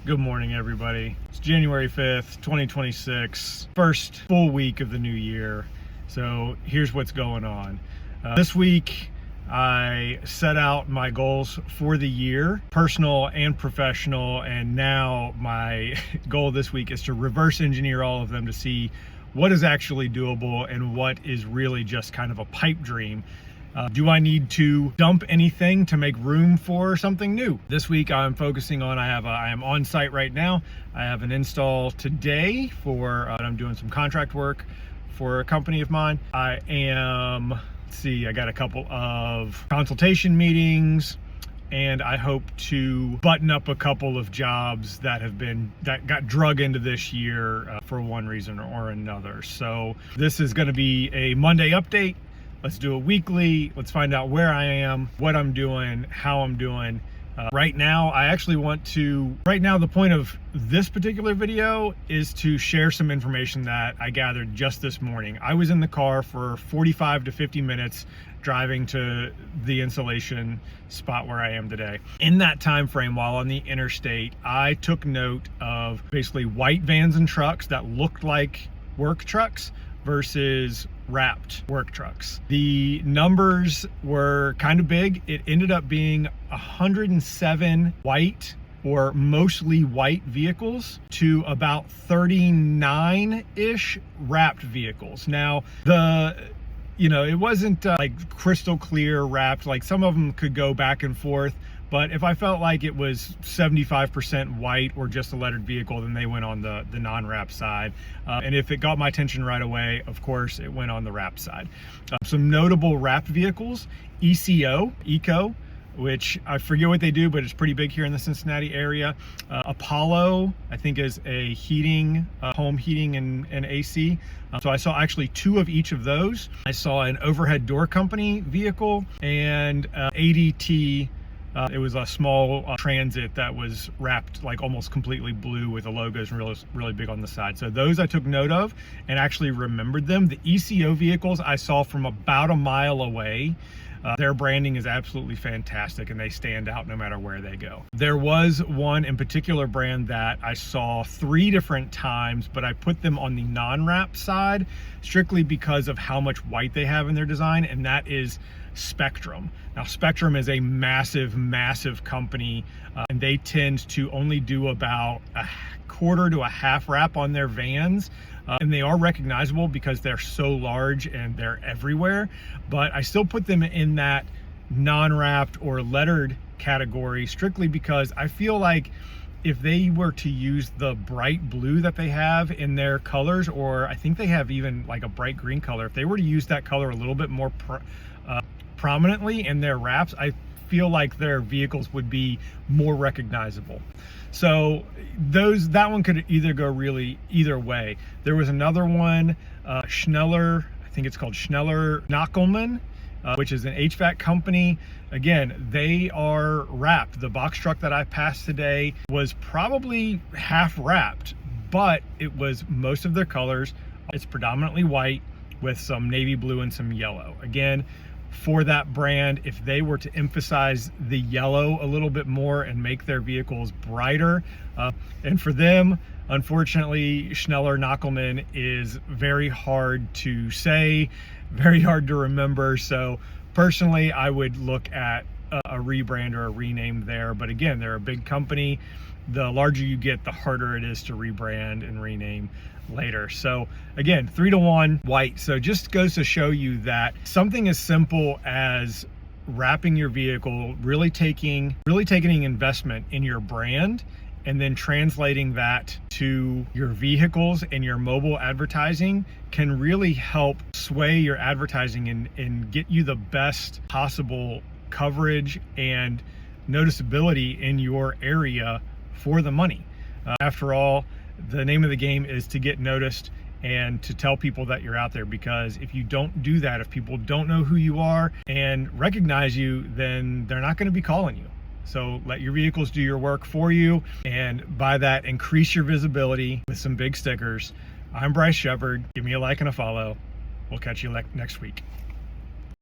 Good morning, everybody. It's January 5th, 2026, first full week of the new year. So here's what's going on. This week, I set out my goals for the year, personal and professional, and now my goal this week is to reverse engineer all of them to see what is actually doable and what is really just kind of a pipe dream. Do I need to dump anything to make room for something new? This week I'm focusing on, I am on site right now. I have an install today for, I'm doing some contract work for a company of mine. I got a couple of consultation meetings, and I hope to button up a couple of jobs that got drug into this year for one reason or another. So this is gonna be a Monday update. Let's do a weekly. Let's find out where I am, what I'm doing, how I'm doing. Right now, the point of this particular video is to share some information that I gathered just this morning. I was in the car for 45 to 50 minutes driving to the installation spot where I am today. In that time frame, while on the interstate, I took note of basically white vans and trucks that looked like work trucks versus wrapped work trucks. The numbers were kind of big. It ended up being 107 white or mostly white vehicles to about 39-ish wrapped vehicles. Now, it wasn't like crystal clear wrapped, like some of them could go back and forth. But if I felt like it was 75% white or just a lettered vehicle, then they went on the non-wrap side. And if it got my attention right away, of course, it went on the wrap side. Some notable wrapped vehicles: Eco, which I forget what they do, but it's pretty big here in the Cincinnati area. Apollo, I think, is a heating, home heating and AC. So I saw actually two of each of those. I saw an overhead door company vehicle and ADT. It was a small transit that was wrapped like almost completely blue with the logos really big on the side. So those I took note of and actually remembered them. The ECO vehicles I saw from about a mile away. Their branding is absolutely fantastic and they stand out no matter where they go. There was one in particular brand that I saw 3 different times, but I put them on the non-wrap side strictly because of how much white they have in their design, and that is Spectrum. Now, Spectrum is a massive company, and they tend to only do about a quarter to a half wrap on their vans. And they are recognizable because they're so large and they're everywhere, but I still put them in that non-wrapped or lettered category strictly because I feel like if they were to use the bright blue that they have in their colors, or I think they have even like a bright green color, if they were to use that color a little bit more prominently in their wraps, I feel like their vehicles would be more recognizable. So that one could either go really either way. There was another one, Schneller, I think it's called Schneller Nachelman, which is an HVAC company. Again, they are wrapped. The box truck that I passed today was probably half wrapped, but it was most of their colors. It's predominantly white with some navy blue and some yellow. Again, for that brand, if they were to emphasize the yellow a little bit more and make their vehicles brighter, and for them, unfortunately, Schneller Nachelman is very hard to say, very hard to remember. So personally, I would look at a rebrand or a rename there. But again, they're a big company. The larger you get, the harder it is to rebrand and rename later. So again, 3-to-1 white. So just goes to show you that something as simple as wrapping your vehicle, really taking investment in your brand and then translating that to your vehicles and your mobile advertising can really help sway your advertising and get you the best possible coverage and noticeability in your area for the money. After all, the name of the game is to get noticed and to tell people that you're out there, because if you don't do that, if people don't know who you are and recognize you, then they're not going to be calling you. So let your vehicles do your work for you, and by that, increase your visibility with some big stickers. I'm Bryce Shepard. Give me a like and a follow. We'll catch you next week.